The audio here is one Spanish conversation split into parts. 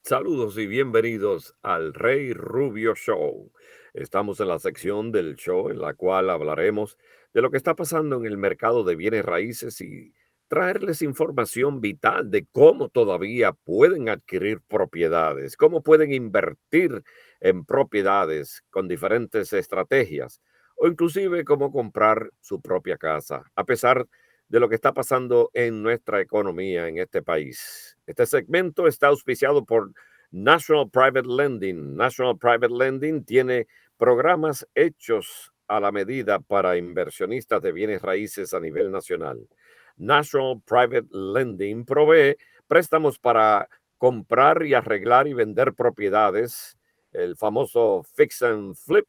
Saludos y bienvenidos al Rey Rubio Show. Estamos en la sección del show en la cual hablaremos de lo que está pasando en el mercado de bienes raíces y traerles información vital de cómo todavía pueden adquirir propiedades, cómo pueden invertir en propiedades con diferentes estrategias o inclusive cómo comprar su propia casa, a pesar de lo que está pasando en nuestra economía en este país. Este segmento está auspiciado por National Private Lending. National Private Lending tiene programas hechos a la medida para inversionistas de bienes raíces a nivel nacional. National Private Lending provee préstamos para comprar y arreglar y vender propiedades, el famoso fix and flip,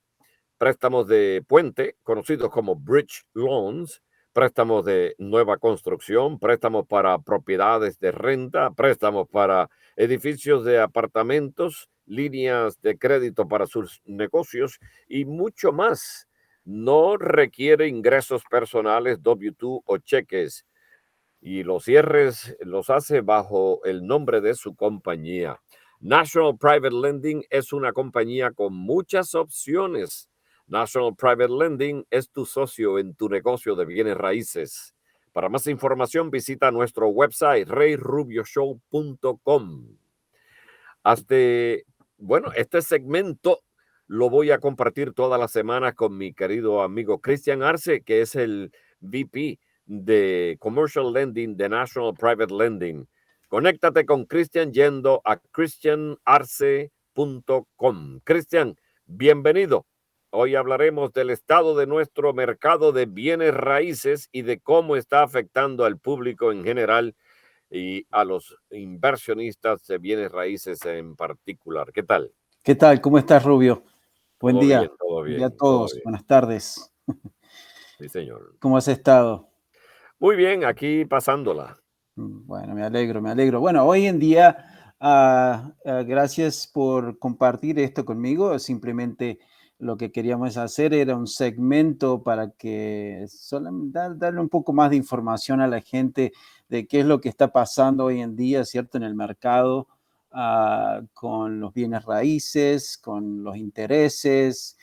préstamos de puente, conocidos como bridge loans, préstamos de nueva construcción, préstamos para propiedades de renta, préstamos para edificios de apartamentos, líneas de crédito para sus negocios y mucho más. No requiere ingresos personales, W2 o cheques, y los cierres los hace bajo el nombre de su compañía. National Private Lending es una compañía con muchas opciones. National Private Lending es tu socio en tu negocio de bienes raíces. Para más información visita nuestro website reyrubioshow.com. Hasta, bueno, este segmento lo voy a compartir todas las semanas con mi querido amigo Cristian Arce, que es el VP de Commercial Lending de National Private Lending. Conéctate con Cristian yendo a christianarce.com. Cristian, bienvenido. Hoy hablaremos del estado de nuestro mercado de bienes raíces y de cómo está afectando al público en general y a los inversionistas de bienes raíces en particular. ¿Qué tal? ¿Qué tal? ¿Cómo estás, Rubio? Buen Todo día. bien, todo Buen día a bien, todo todos. bien. Buenas tardes. Sí, señor. ¿Cómo has estado? Muy bien, aquí pasándola. Bueno, me alegro, me alegro. Bueno, hoy en día, gracias por compartir esto conmigo. Simplemente lo que queríamos hacer era un segmento para que darle un poco más de información a la gente de qué es lo que está pasando hoy en día, ¿cierto? En el mercado, con los bienes raíces, con los intereses,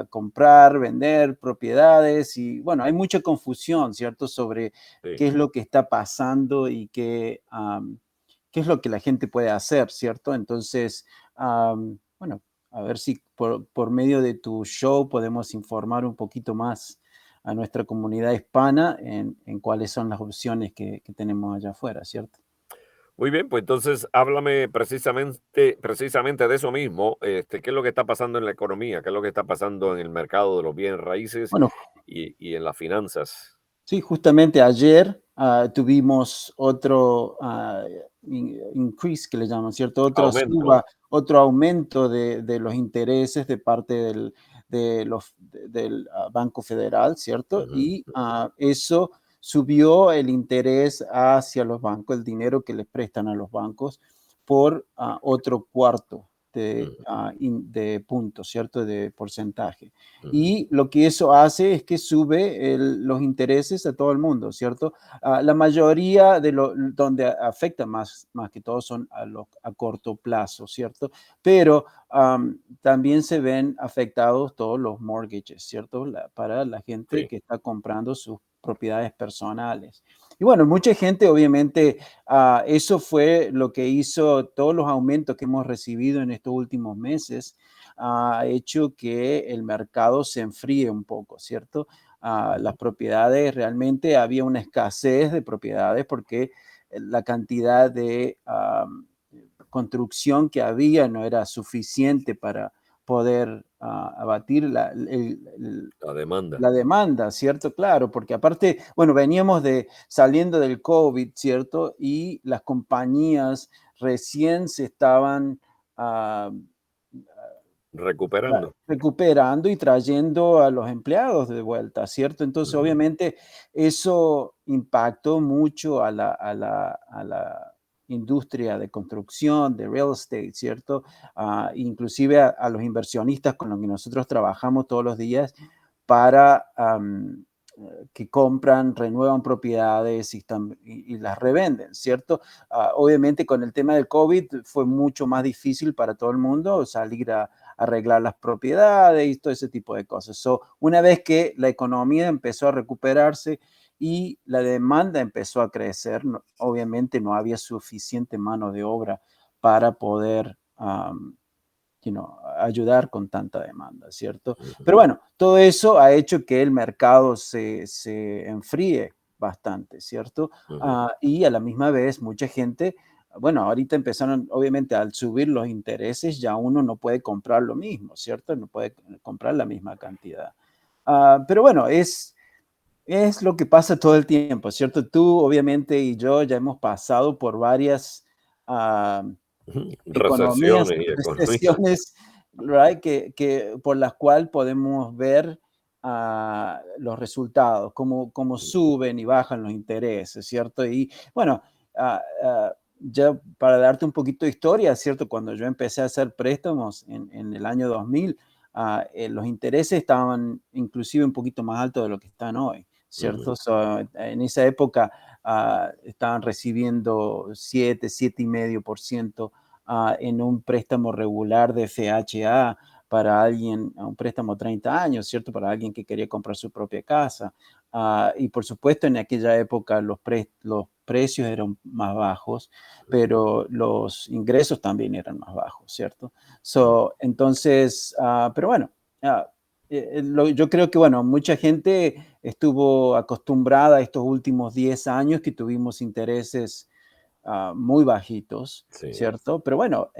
comprar, vender propiedades. Y bueno, hay mucha confusión, ¿cierto? Sobre Sí. qué es lo que está pasando y qué es lo que la gente puede hacer, ¿cierto? Entonces, bueno, a ver si por medio de tu show podemos informar un poquito más a nuestra comunidad hispana en cuáles son las opciones que tenemos allá afuera, ¿cierto? Muy bien, pues entonces háblame precisamente de eso mismo. ¿Qué es lo que está pasando en la economía? ¿Qué es lo que está pasando en el mercado de los bienes raíces Bueno, y en las finanzas? sí, justamente ayer tuvimos otro increase que le llaman, ¿cierto? Otra Aumento. suba, otro aumento de los intereses de parte del Banco Federal, ¿cierto? Ujú, Y eso subió el interés hacia los bancos, el dinero que les prestan a los bancos por otro cuarto ujú, de puntos, ¿cierto? De porcentaje. ujú. Y lo que eso hace es que sube los intereses a todo el mundo, ¿cierto? La mayoría donde afecta más que todo son a corto plazo, ¿cierto? Pero también se ven afectados todos los mortgages, ¿cierto? Para la gente Sí. que está comprando sus propiedades personales. Y bueno, mucha gente, obviamente, eso fue lo que hizo todos los aumentos que hemos recibido en estos últimos meses ha hecho que el mercado se enfríe un poco, ¿cierto? Las Ujú. propiedades, realmente había una escasez de propiedades porque la cantidad de construcción que había no era suficiente para poder abatir La demanda. la demanda, ¿cierto? Claro, porque aparte, bueno, veníamos saliendo del COVID, ¿cierto? Y las compañías recién se estaban ah, Recuperando. recuperando y trayendo a los empleados de vuelta, ¿cierto? Entonces, Ujú. obviamente, eso impactó mucho a la industria de construcción, de real estate, ¿cierto? Inclusive a los inversionistas con los que nosotros trabajamos todos los días para que compran, renuevan propiedades y las revenden, ¿cierto? Obviamente con el tema del COVID fue mucho más difícil para todo el mundo salir a arreglar las propiedades y todo ese tipo de cosas. Una vez que la economía empezó a recuperarse y la demanda empezó a crecer, obviamente no había suficiente mano de obra para poder ayudar con tanta demanda, ¿cierto? Pero Ujú, bueno, todo eso ha hecho que el mercado se enfríe bastante, ¿cierto? ujú, Y a la misma vez, mucha gente, bueno, ahorita empezaron, obviamente, al subir los intereses, ya uno no puede comprar lo mismo, ¿cierto? No puede comprar la misma cantidad. Pero bueno, es lo que pasa todo el tiempo, ¿cierto? Tú, obviamente, y yo ya hemos pasado por varias ah, ujú. economías, Recesiones y economía. recesiones, right, por las cuales podemos ver los resultados, cómo suben y bajan los intereses, ¿cierto? Y bueno, ya para darte un poquito de historia, ¿cierto? Cuando yo empecé a hacer préstamos en el año 2000, los intereses estaban inclusive un poquito más altos de lo que están hoy, Ujú, ¿cierto? En esa época estaban recibiendo 7,5% en un préstamo regular de FHA para alguien, un préstamo 30 años, ¿cierto? Para alguien que quería comprar su propia casa. Y por supuesto, en aquella época los precios eran más bajos, pero los ingresos también eran más bajos, ¿cierto? ujú. Entonces, pero bueno, ah, yo creo que, bueno, mucha gente estuvo acostumbrada a estos últimos 10 años que tuvimos intereses muy bajitos, Sí, ¿cierto? Pero bueno,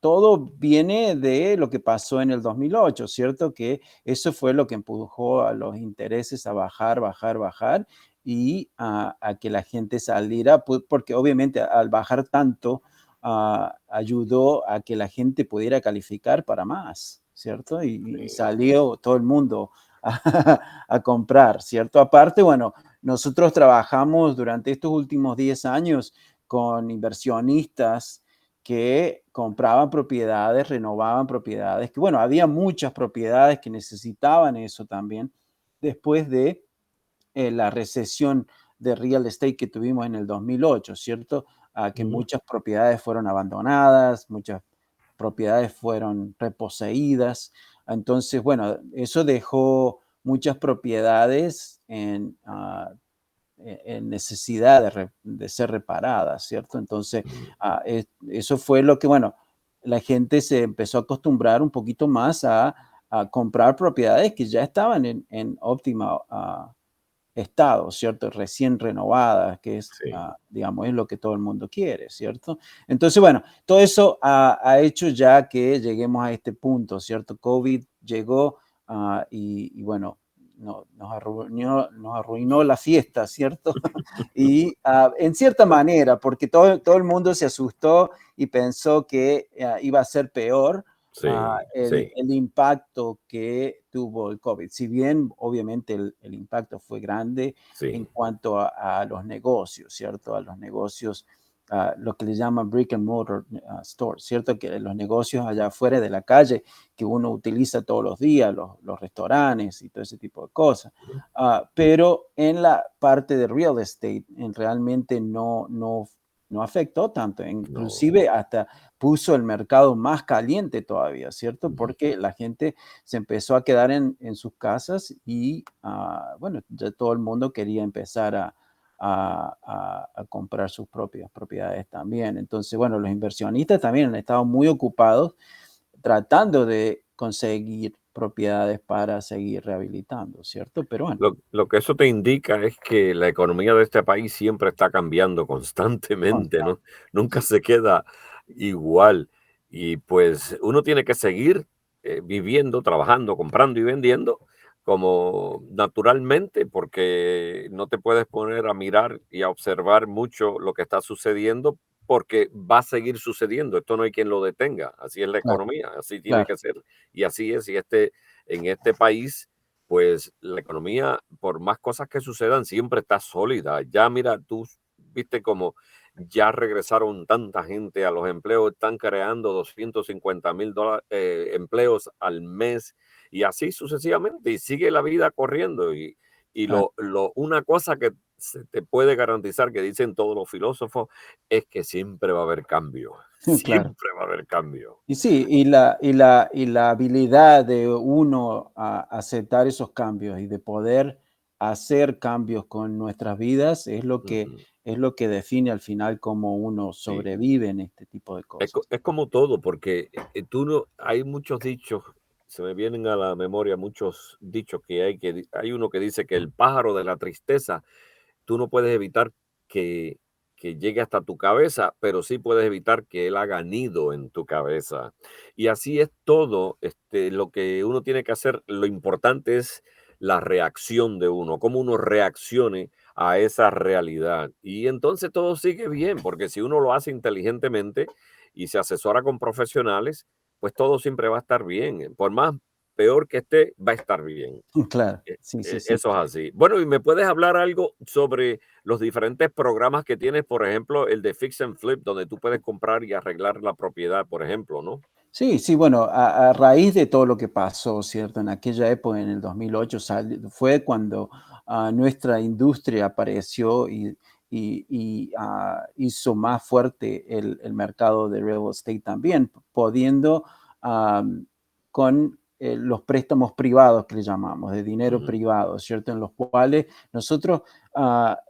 todo viene de lo que pasó en el 2008, ¿cierto? Que eso fue lo que empujó a los intereses a bajar, bajar, bajar y a que la gente saliera, porque obviamente al bajar tanto, ayudó a que la gente pudiera calificar para más, ¿cierto? Y sí. salió todo el mundo a comprar, ¿cierto? Aparte, bueno, nosotros trabajamos durante estos últimos 10 años con inversionistas que compraban propiedades, renovaban propiedades, que bueno, había muchas propiedades que necesitaban eso también después de la recesión de real estate que tuvimos en el 2008, ¿cierto? Que Ujú, muchas propiedades fueron abandonadas, muchas propiedades fueron reposeídas. Entonces, bueno, eso dejó muchas propiedades en necesidad de ser reparadas, ¿cierto? Entonces, ujú. eso fue lo que, bueno, la gente se empezó a acostumbrar un poquito más a comprar propiedades que ya estaban en óptima estado, ¿cierto? Recién renovadas, que es, Sí. digamos, es lo que todo el mundo quiere, ¿cierto? Entonces, bueno, todo eso ha hecho ya que lleguemos a este punto, ¿cierto? COVID llegó y bueno, nos arruinó la fiesta, ¿cierto? Y en cierta manera, porque todo el mundo se asustó y pensó que iba a ser peor Sí, sí, el impacto que tuvo el COVID. Si bien obviamente el impacto fue grande en sí. cuanto a los negocios, ¿cierto? A los negocios, lo que le llaman brick and mortar stores, ¿cierto? Que los negocios allá afuera de la calle que uno utiliza todos los días, los restaurantes y todo ese tipo de cosas. Pero en la parte de real estate, realmente no afectó tanto, No. inclusive hasta puso el mercado más caliente todavía, ¿cierto? Ujú. Porque la gente se empezó a quedar en sus casas y, bueno, ya todo el mundo quería empezar a comprar sus propias propiedades también. Entonces, bueno, los inversionistas también han estado muy ocupados tratando de conseguir propiedades para seguir rehabilitando, ¿cierto? Pero bueno, Lo que eso te indica es que la economía de este país siempre está cambiando constantemente, ¿no? constante, Nunca sí, se queda igual. Y pues uno tiene que seguir viviendo, trabajando, comprando y vendiendo como naturalmente, porque no te puedes poner a mirar y a observar mucho lo que está sucediendo, porque va a seguir sucediendo. Esto no hay quien lo detenga. Así es la claro, economía, así tiene claro, que ser. Y así es. En este país pues la economía, por más cosas que sucedan, siempre está sólida. Ya mira, tú viste como ya regresaron tanta gente a los empleos, están creando 250,000 empleos al mes y así sucesivamente, y sigue la vida corriendo. Y claro, una cosa que se te puede garantizar, que dicen todos los filósofos, es que siempre va a haber cambio, claro. siempre va a haber cambio. Y sí, y la habilidad de uno a aceptar esos cambios y de poder hacer cambios con nuestras vidas Ujú, es lo que define al final cómo uno sí. sobrevive en este tipo de cosas. Es como todo, porque, tú no hay muchos dichos, se me vienen a la memoria muchos dichos hay uno que dice que el pájaro de la tristeza, tú no puedes evitar que llegue hasta tu cabeza, pero sí puedes evitar que él haga nido en tu cabeza. Y así es todo, lo que uno tiene que hacer, lo importante es la reacción de uno, cómo uno reaccione a esa realidad. Y entonces todo sigue bien, porque si uno lo hace inteligentemente y se asesora con profesionales, pues todo siempre va a estar bien. Por más peor que esté, va a estar bien. Claro, sí, sí, sí. Eso es así. Bueno, ¿y me puedes hablar algo sobre los diferentes programas que tienes? Por ejemplo, el de Fix and Flip, donde tú puedes comprar y arreglar la propiedad, por ejemplo, ¿no? Sí, sí, bueno, a raíz de todo lo que pasó, ¿cierto? En aquella época, en el 2008, fue cuando nuestra industria apareció y hizo más fuerte el mercado de real estate también, pudiendo con los préstamos privados que le llamamos, de dinero Ujú, privado, ¿cierto? En los cuales nosotros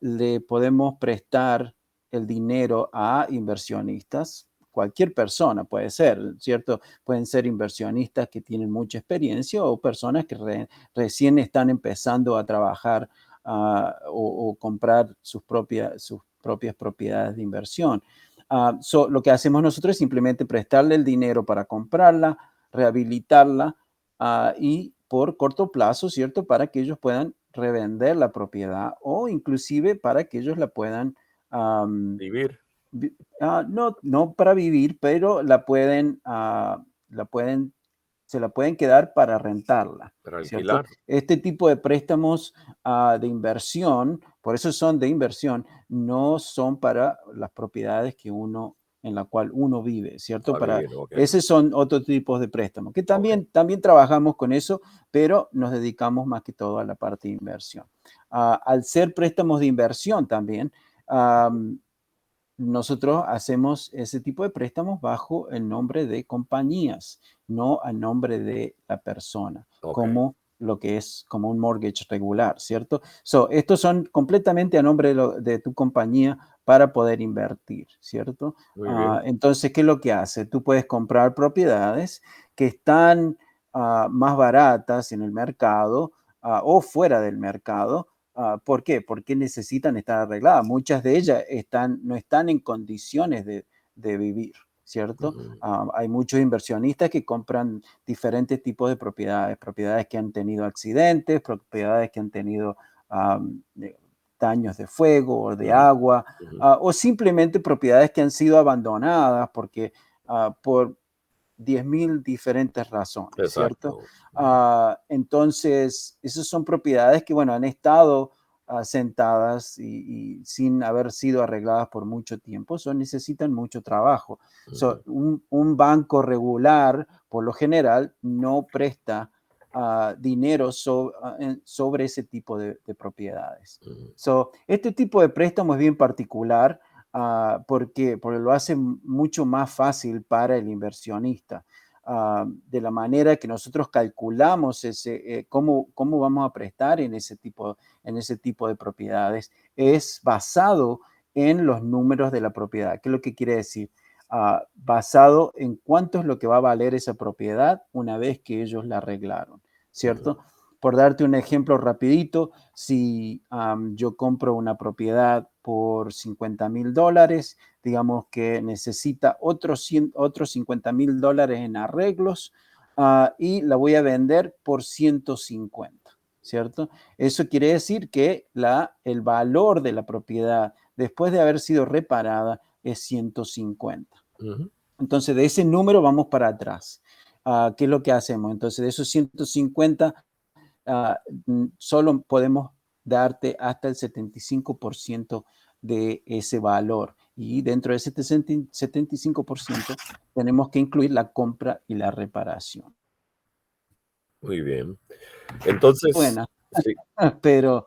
le podemos prestar el dinero a inversionistas, cualquier persona puede ser, ¿cierto? Pueden ser inversionistas que tienen mucha experiencia o personas que recién están empezando a trabajar o comprar sus propias propiedades de inversión. Lo que hacemos nosotros es simplemente prestarle el dinero para comprarla, rehabilitarla y por corto plazo, ¿cierto? Para que ellos puedan revender la propiedad o inclusive para que ellos la puedan vivir, no para vivir, pero la pueden se la pueden quedar para rentarla, para ¿cierto? alquilar. Este tipo de préstamos, de inversión, por eso son de inversión, no son para las propiedades que uno en la cual uno vive, ¿cierto? Para Para vivir, ok, esos son otros tipos de préstamos, que ok. también trabajamos con eso, pero nos dedicamos más que todo a la parte de inversión. Al ser préstamos de inversión también, nosotros hacemos ese tipo de préstamos bajo el nombre de compañías, no al nombre de la persona, Ok, como lo que es como un mortgage regular, ¿cierto? Estos son completamente a nombre de tu compañía para poder invertir, ¿cierto? muy bien. Entonces, ¿qué es lo que hace? Tú puedes comprar propiedades que están más baratas en el mercado o fuera del mercado. ¿Por qué? Porque necesitan estar arregladas. Muchas de ellas no están en condiciones de vivir, ¿cierto? Ujú, Hay muchos inversionistas que compran diferentes tipos de propiedades, propiedades que han tenido accidentes, propiedades que han tenido daños de fuego o de ujú, agua, ujú. o simplemente propiedades que han sido abandonadas porque por 10.000 diferentes razones, ¿cierto? Exacto. Ujú, Entonces, esas son propiedades que, bueno, han estado sentadas y sin haber sido arregladas por mucho tiempo, necesitan mucho trabajo. ujú, Un banco regular, por lo general, no presta dinero sobre ese tipo de propiedades. ujú, Este tipo de préstamo es bien particular. ¿Por qué? Porque lo hace mucho más fácil para el inversionista. De la manera que nosotros calculamos cómo vamos a prestar en ese tipo de propiedades, es basado en los números de la propiedad. ¿Qué es lo que quiere decir? Basado en cuánto es lo que va a valer esa propiedad una vez que ellos la arreglaron, ujú, ¿cierto? Por darte un ejemplo rapidito, si yo compro una propiedad por $50,000, digamos que necesita otros $50,000 en arreglos y la voy a vender por 150, ¿cierto? Eso quiere decir que el valor de la propiedad después de haber sido reparada es 150. ujú. Entonces, de ese número vamos para atrás. ¿Qué es lo que hacemos? Entonces, de esos 150 solo podemos darte hasta el 75% de ese valor. Y dentro de ese 75% tenemos que incluir la compra y la reparación. Muy bien. Entonces, Buena. Sí, pero,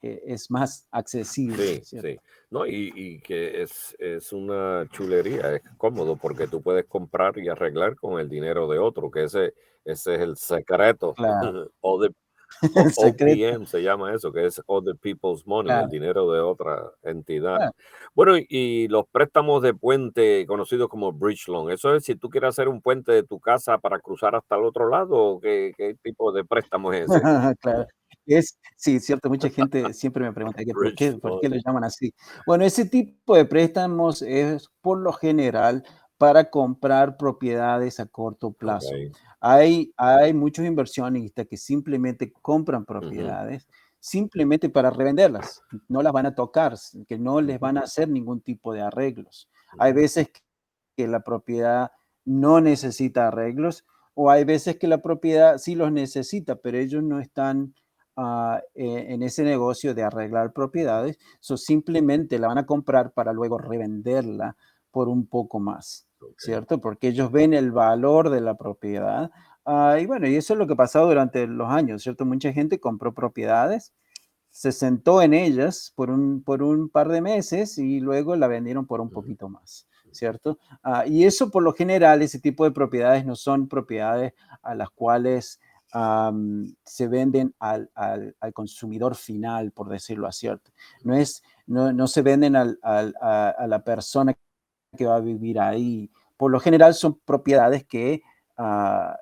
es más accesible, sí, ¿cierto? sí. No, y que es una chulería, es cómodo porque tú puedes comprar y arreglar con el dinero de otro, que ese es el secreto. Claro, O de el secreto, OPM se llama eso, que es Other People's Money, el claro, dinero de otra entidad. claro. Bueno, y los préstamos de puente conocidos como bridge loan, ¿eso es si tú quieres hacer un puente de tu casa para cruzar hasta el otro lado o qué tipo de préstamo es ese? Claro. Sí, cierto, mucha gente siempre me pregunta que Bridge por qué loan. lo llaman así? Bueno, ese tipo de préstamos es, por lo general, para comprar propiedades a corto plazo. Okey. Hay muchos inversionistas que simplemente compran Ujú, propiedades, simplemente para revenderlas, no las van a tocar, que no les ujú, van a hacer ningún tipo de arreglos. Hay ujú, veces que la propiedad no necesita arreglos, o hay veces que la propiedad sí los necesita, pero ellos no están en ese negocio de arreglar ujú. propiedades, simplemente la van a comprar para luego revenderla por un poco más, Okey. ¿cierto? Porque ellos ven el valor de la propiedad. Y bueno, y eso es lo que ha pasado durante los años, ¿cierto? Mucha gente compró propiedades, se sentó en ellas por un par de meses y luego la vendieron por un Ujú, poquito más, ¿cierto? Y eso por lo general, ese tipo de propiedades no son propiedades a las cuales se venden al consumidor final, por decirlo así. No se venden a la persona que va a vivir ahí. Por lo general son propiedades que ah,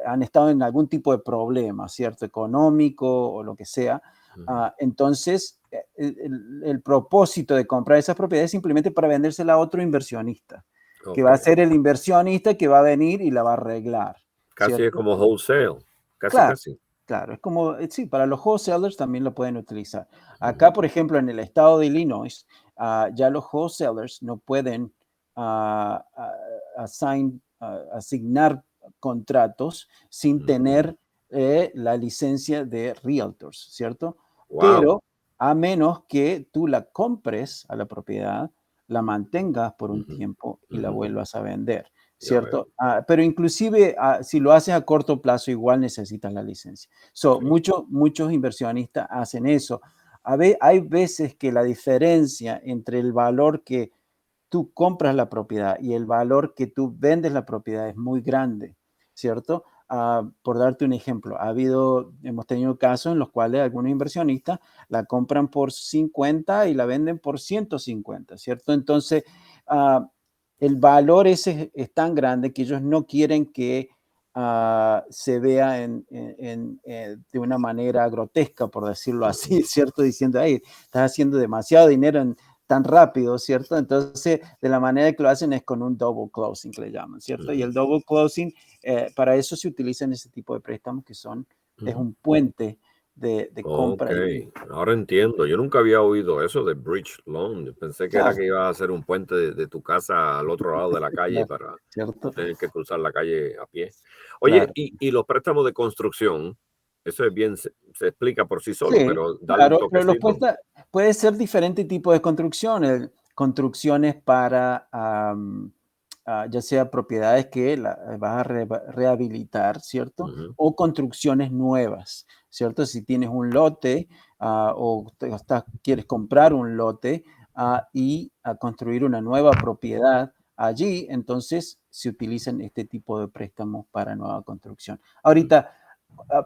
han estado en algún tipo de problema, ¿cierto? Económico o lo que sea. ujú. Entonces, el propósito de comprar esas propiedades es simplemente para vendérsela a otro inversionista, que va a Okey. ser el inversionista que va a venir y la va a arreglar, Casi es ¿cierto? como wholesale, casi, Claro, casi. claro, es como, sí, para los wholesalers también lo pueden utilizar. Acá, Ujú, por ejemplo, en el estado de Illinois, ya los wholesalers no pueden ah, ah, asignar contratos sin ujú. tener la licencia de realtors, ¿cierto? Guau. Pero a menos que tú la compres a la propiedad, la mantengas por un Ujú, tiempo y la ujú. vuelvas a vender. Ya veo. ¿Cierto? Pero inclusive, si lo haces a corto plazo, igual necesitas la licencia. Sí. Muchos inversionistas hacen eso. Hay veces que la diferencia entre el valor que tú compras la propiedad y el valor que tú vendes la propiedad es muy grande, ¿cierto? Por darte un ejemplo, hemos tenido casos en los cuales algunos inversionistas la compran por 50 y la venden por 150, ¿cierto? Entonces, ah, el valor ese es tan grande que ellos no quieren que se vea de una manera grotesca, por decirlo así, Ujú, ¿cierto? Diciendo, ay, estás haciendo demasiado dinero tan rápido, ¿cierto? Entonces, de la manera que lo hacen es con un double closing, que le llaman, ¿cierto? Y ujú, el double closing, para eso se utilizan ese tipo de préstamos es ujú. un puente de compra Okey, ahora entiendo. Yo nunca había oído eso de bridge loan. Yo pensé que era claro, que ibas a hacer un puente de tu casa al otro lado de la calle claro, para no ¿cierto? tener que cruzar la calle a pie. Oye, Claro. y los préstamos de construcción, eso es bien se explica por sí solo, Sí, pero dale un claro, pero toquecito. puede ser diferente tipo de construcciones, construcciones para, ya sea propiedades que vas a rehabilitar, ¿cierto? Ujú, O construcciones nuevas, ¿cierto? Si tienes un lote o quieres comprar un lote y construir una nueva propiedad allí, entonces se utilizan este tipo de préstamos para nueva construcción. mm, Ahorita,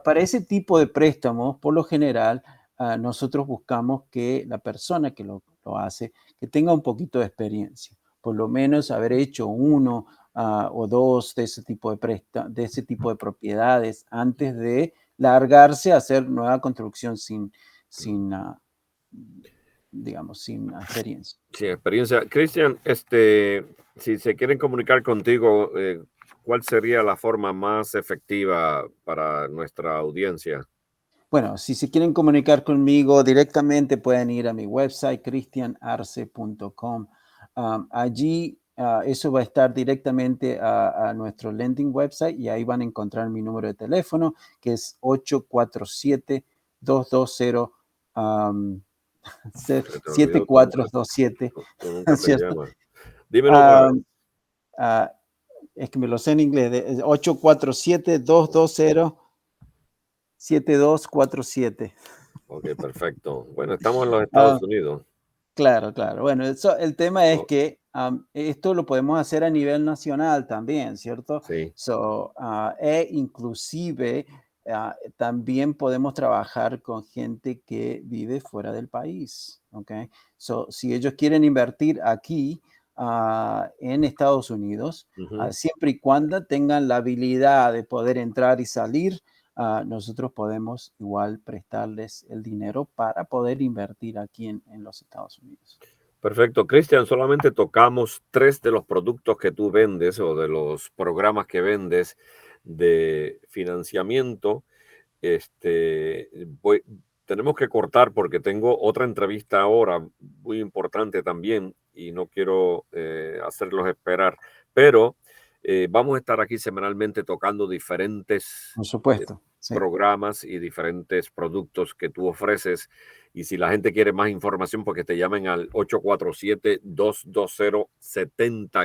para ese tipo de préstamos, por lo general, nosotros buscamos que la persona que lo hace, que tenga un poquito de experiencia, por lo menos haber hecho uno o dos de ese tipo de ese tipo de propiedades antes de largarse a hacer nueva construcción mm. sin digamos, sin experiencia. Sin experiencia. Cristian, si se quieren comunicar contigo, ¿cuál sería la forma más efectiva para nuestra audiencia? Bueno, si se quieren comunicar conmigo directamente, pueden ir a mi website, cristianarce.com. Allí, eso va a estar directamente a nuestro lending website y ahí van a encontrar mi número de teléfono, que es 847-220, um, Se te olvidó tu número. 7427, Tú nunca te ¿cierto? llamas. Dímelo, Am, ah, es que me lo sé en inglés, 847-220-7247. Ok, perfecto. Bueno, estamos en los Ah, Estados Unidos. claro, claro. Bueno, eso, el tema es So, que esto lo podemos hacer a nivel nacional también, ¿cierto? sí. E inclusive también podemos trabajar con gente que vive fuera del país, ¿ok? Si ellos quieren invertir aquí en Estados Unidos, Ujú. siempre y cuando tengan la habilidad de poder entrar y salir, nosotros podemos igual prestarles el dinero para poder invertir aquí en los Estados Unidos. Perfecto. Cristian, solamente tocamos tres de los productos que tú vendes o de los programas que vendes de financiamiento. Este, tenemos que cortar porque tengo otra entrevista ahora muy importante también y no quiero hacerlos esperar, pero vamos a estar aquí semanalmente tocando diferentes Por eh, supuesto, sí. programas y diferentes productos que tú ofreces. Y si la gente quiere más información, porque te llamen al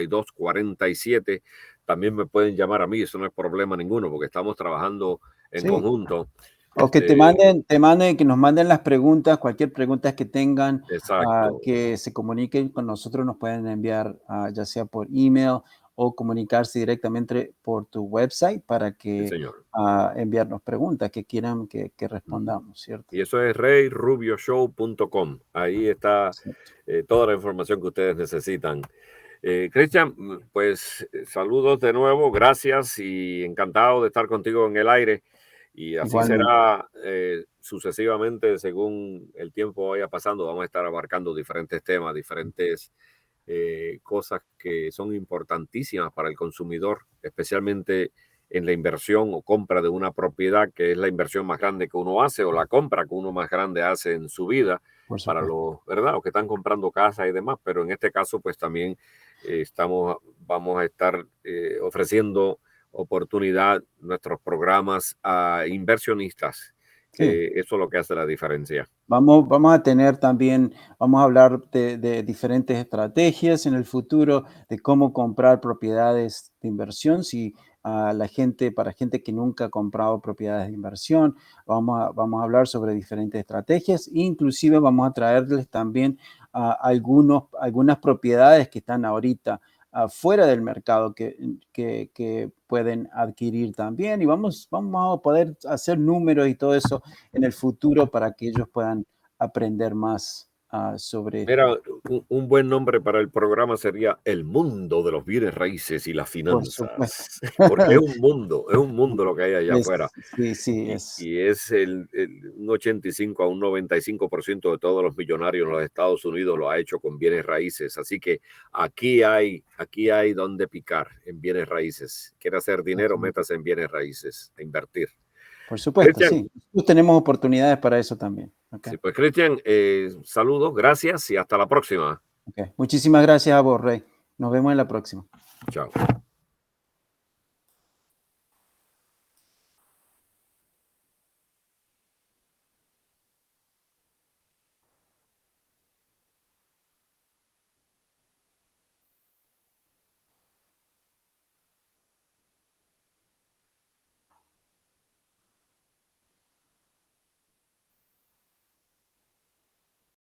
847-220-7247. También me pueden llamar a mí, eso no es problema ninguno, porque estamos trabajando en Sí. conjunto. O que que nos manden las preguntas, cualquier pregunta que tengan, Exacto. que se comuniquen con nosotros, nos pueden enviar, ya sea por email o comunicarse directamente por tu website para Sí, que señor. enviarnos preguntas que quieran que Ujú. respondamos, ¿cierto? Y eso es reyrubioshow.com. Ahí está Cierto. toda la información que ustedes necesitan. Cristian, pues saludos de nuevo, gracias y encantado de estar contigo en el aire. Y así Igualmente. será sucesivamente según el tiempo vaya pasando. Vamos a estar abarcando diferentes temas, diferentes cosas que son importantísimas para el consumidor, especialmente en la inversión o compra de una propiedad, que es la inversión más grande que uno hace o la compra que uno más grande hace en su vida Por para supuesto. los, ¿verdad? Los que están comprando casa y demás, pero en este caso pues también vamos a estar ofreciendo oportunidad nuestros programas a inversionistas, Sí. que eso es lo que hace la diferencia. Vamos a tener también, vamos a hablar de diferentes estrategias en el futuro, de cómo comprar propiedades de inversión, si para gente que nunca ha comprado propiedades de inversión, vamos a hablar sobre diferentes estrategias, e inclusive vamos a traerles también algunas propiedades que están ahorita fuera del mercado que pueden adquirir también, y vamos a poder hacer números y todo eso en el futuro para que ellos puedan aprender más sobre Mira, esto. un buen nombre para el programa sería El mundo de los bienes raíces y las Por supuesto. finanzas, porque es un mundo lo que hay allá afuera. Sí, sí, Y es un 85 a un 95% de todos los millonarios en los Estados Unidos lo ha hecho con bienes raíces. Así que aquí hay donde picar en bienes raíces. Quiere hacer dinero, métase en bienes raíces, a invertir. por supuesto, Cristian, sí. Nosotros tenemos oportunidades para eso también. Ok, sí, pues Cristian, saludos, gracias y hasta la próxima. ok. Muchísimas gracias a vos, Rey. Nos vemos en la próxima. Chao.